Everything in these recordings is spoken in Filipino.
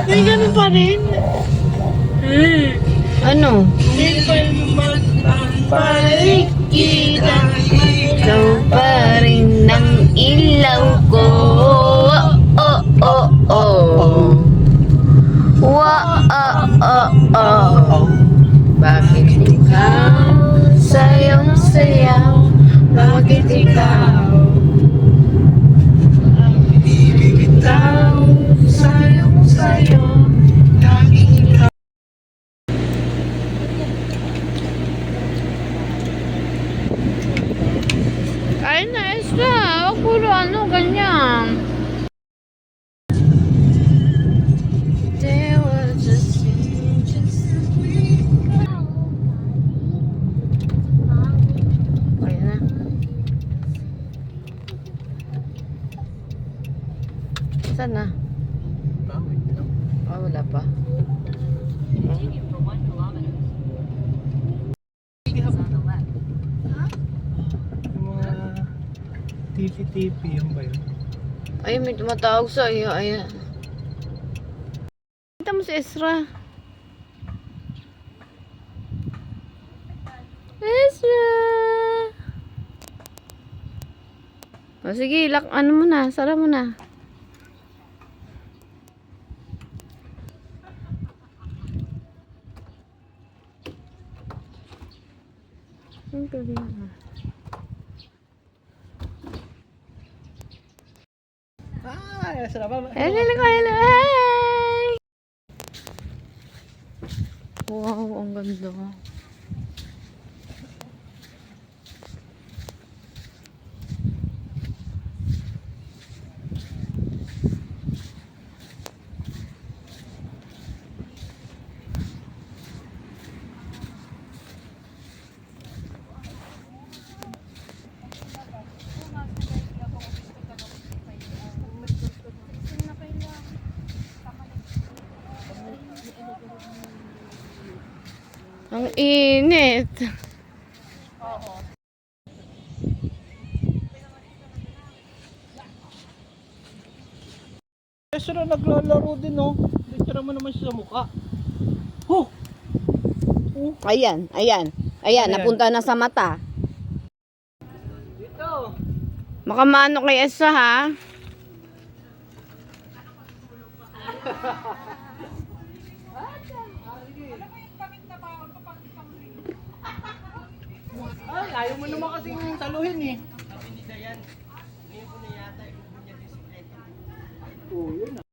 May ganun pa rin. Ano? Di pa naman ang paligiran. Ikaw pa rin ng ilaw ko. Oh, oh, oh. Bakit ikaw sayang-sayaw? Bakit ikaw Ikaw, sayong-sayo, laging ikaw. ay na, Esra, wag puro ano, ganyan. There was just ayan na. Saan na? Oh, wala pa. Yung mga TV-TV, yung ba yun? Ay, may tumatawag sa iyo. Ayan. Kita mo si Esra. Esra! O sige, ano mo na. Sara mo na. Ang galing ah. Sarap ba? Hello, hello, hey! Wow, ang ganda. Ang init. Sir, naglalaro din, no? Picture mo naman siya sa mukha. Oh! Ayan, ayan. Ayan, napunta na sa mata. Dito! Makamano kay Esra, ha? Ay, ayaw mo naman kasing saluhin eh. Oh, yun na.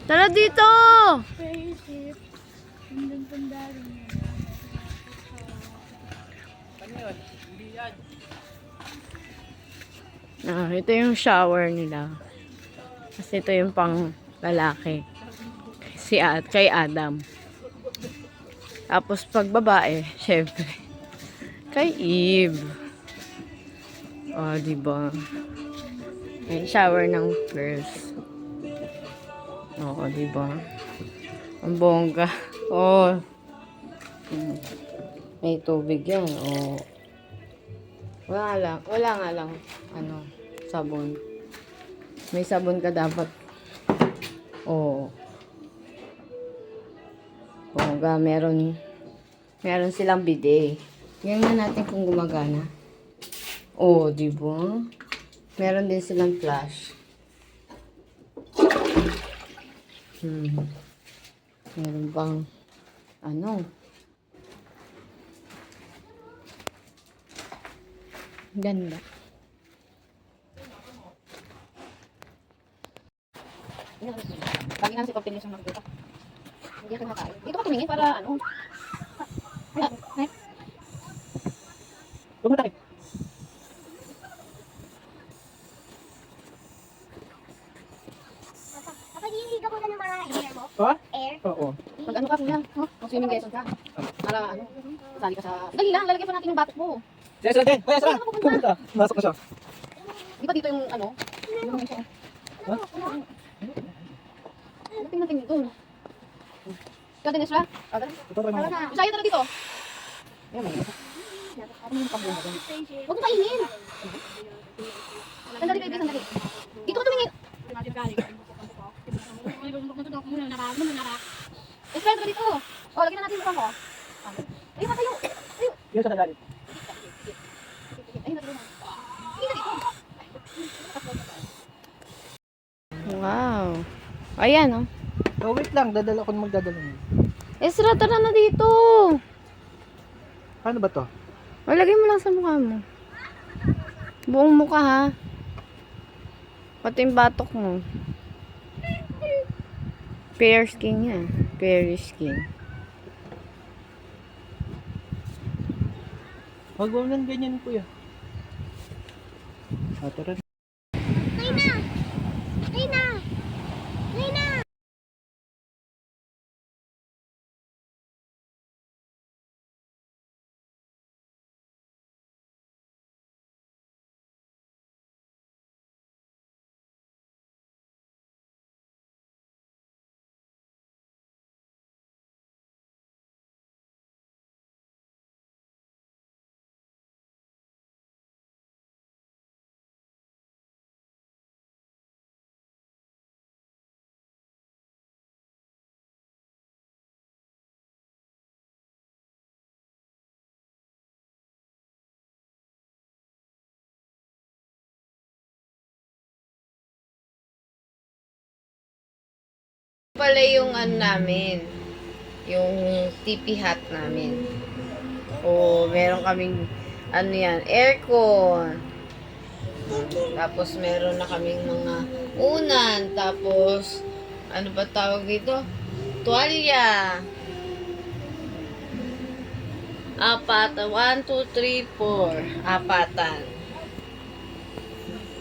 Tara dito! Ano yun? Hindi yan. Ah, ito yung shower nila. Kasi ito yung pang lalaki. Kay Adam. Tapos pag babae, syempre, kay Eve. Oh, diba? May shower ng girls. Oo, diba? Ang bongga. Oh. May tubig yan. Oh. Wala nga lang, ano, sabon. May sabon ka dapat. Oh. Bongga, meron silang bidet. Tingnan natin kung gumagana. Oh, diba? Meron din silang flash. Meron bang ano? Ganda. Lagi nga si combination ng dito. Hindi ako makakain. Dito ka tumingin para ano? Pumunta kayo. Kapag hindi ka muna ng mga air mo? Ha? Air? Oo. Pag ano, Mag-swimming lesson ka. Para ano, kasali ka sa... Dali lang, lalagyan pa natin yung batok mo. Sige, sila din. Kaya sila. Pumunta. Masok na siya. Di ba dito yung ano? Yung isa. Ha? Tingnan natin dito. Ikaw din, Ezra? Tara. Ito tayo mga. Saya tara dito. Ayan, mga. Huwag mo kainin. Sandali baby, sandali. Dito ka tumingin. Ezra, tara dito. O, lagyan na natin yung mukha ko. Ayun, matayo. Ayun. Yan siya nagalit. Ayun, natayo na. Tingnan dito. Wow. Ayan, oh. So, wait lang. Dadala ko na magdadala niyo. Ezra, tara na dito. Paano ba to? O, lagay mo lang sa mukha mo. Buong mukha, ha? Pati yung batok mo. Fair skin yan. Fair skin. Huwag mo lang ganyan, kuya. Tara. Pala yung ano namin, yung TP hat namin. O, meron kaming, ano yan, aircon. Tapos, meron na kaming mga unan. Tapos, ano ba tawag dito? Tuwalya. Apat. 1, 2, 3, 4. Apatan.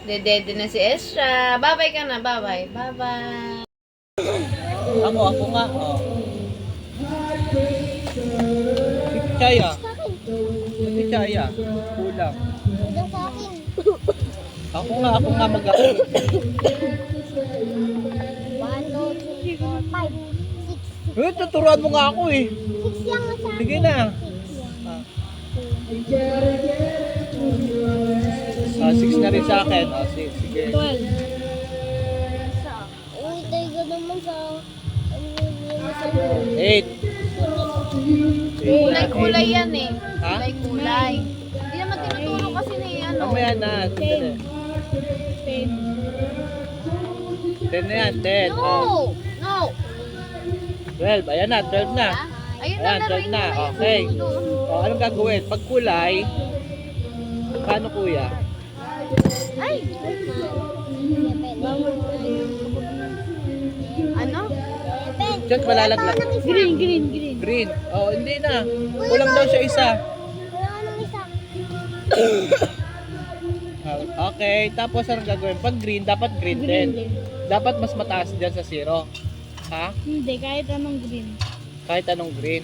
Dedede na si Ezra. Bye-bye ka na. Bye-bye. Bye-bye. Ako nga. Oh. Si Chaya. Si Chaya. Kulang. Ako nga mag-ako. 1, 2, 3, 4, 5, 6. Tuturuan mo nga ako eh. 6 lang sa Sige na. Ah, 6 na rin sa akin. Ah, sige. 12. Uy, tayo naman sa... 8. Kulay-kulay yan eh. Ha? Kulay-kulay. Hindi naman tinuturo kasi ni ano. Mamaya na. 10. 10 na yan. 10. No! No! 12. Ayan na. 12 na. Ha? Ayun Ayan, na, 12 na. na yung Okay. doon. O, anong gagawin? Pag kulay, paano kuya? Ay! Ano? Diyan malalaglag. Green. Green. Oh, hindi na. Kulang daw siya isa. Wala nang isa. Okay, tapos anong gagawin? Pag green, dapat green din. Dapat mas mataas dyan sa 0. Ha? Hindi, kahit anong green. Kahit anong green.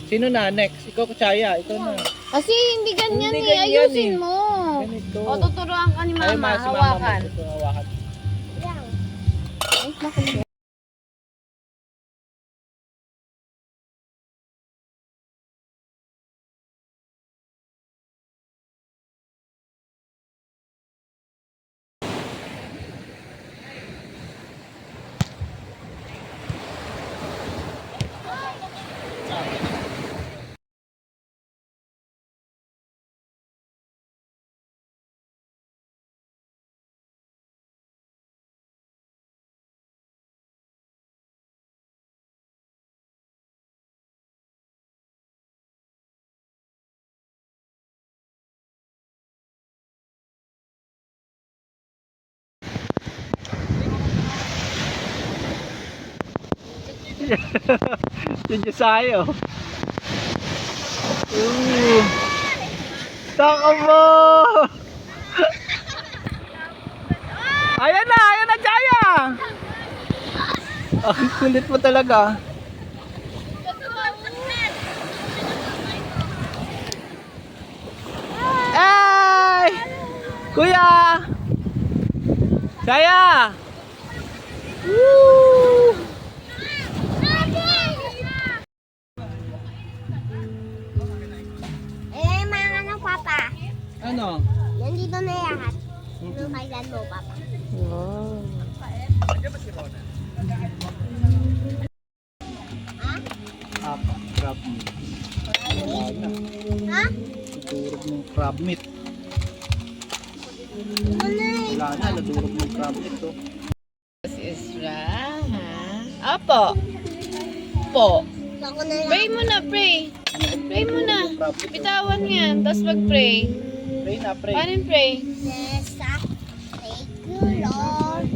Sino na? Next. Ikaw, Kuchaya. Ikaw na. Kasi hindi ganyan Hindi eh. ganyan Ayusin eh. mo. Ganito. O, tuturuan ka ni Ay, Mama. si Mama Hawakan. hawakan. Yan. Ay, naku. Yun sayo. Taka mo! Ayan na, Jaya! Ang kulit mo talaga. Kuya! Saya! Woo! Eh, mga ano, Papa? Ano? Nandito na lahat. Ano kailan mo, Papa? Wow. Crab meat. Ha? Durog ng crab meat. Ano na eh? Wala na, nadurog ng crab meat to. This is ha? Apo. Po. Ako na lang. Pray mo na, pray. Pray mo na. Bitawan yan, tapos mag-pray. Pray na, pray. Paano yung pray? Yes, thank you, Lord.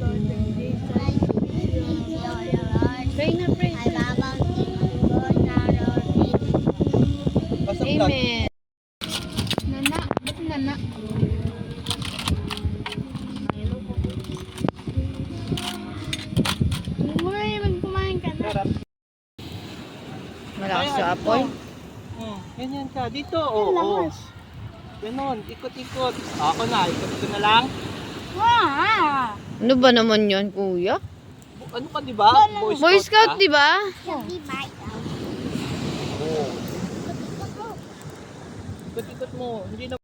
Pray na, pray. Ay, babang Lord na Lord. Pasok lang. Amen. Nana, ba't nana? Uy, magkumain ka na. Sarap. Malakas Kaya, sa apoy. Ganyan ka. Dito, oo. Ganon, ikot-ikot. Ako na, ikot ko na lang. Ano ba naman yon, kuya? Ano ka, di ba? Boy Scout, di ba? Sabi ba ikaw? Oo. Ikot-ikot mo. Hindi na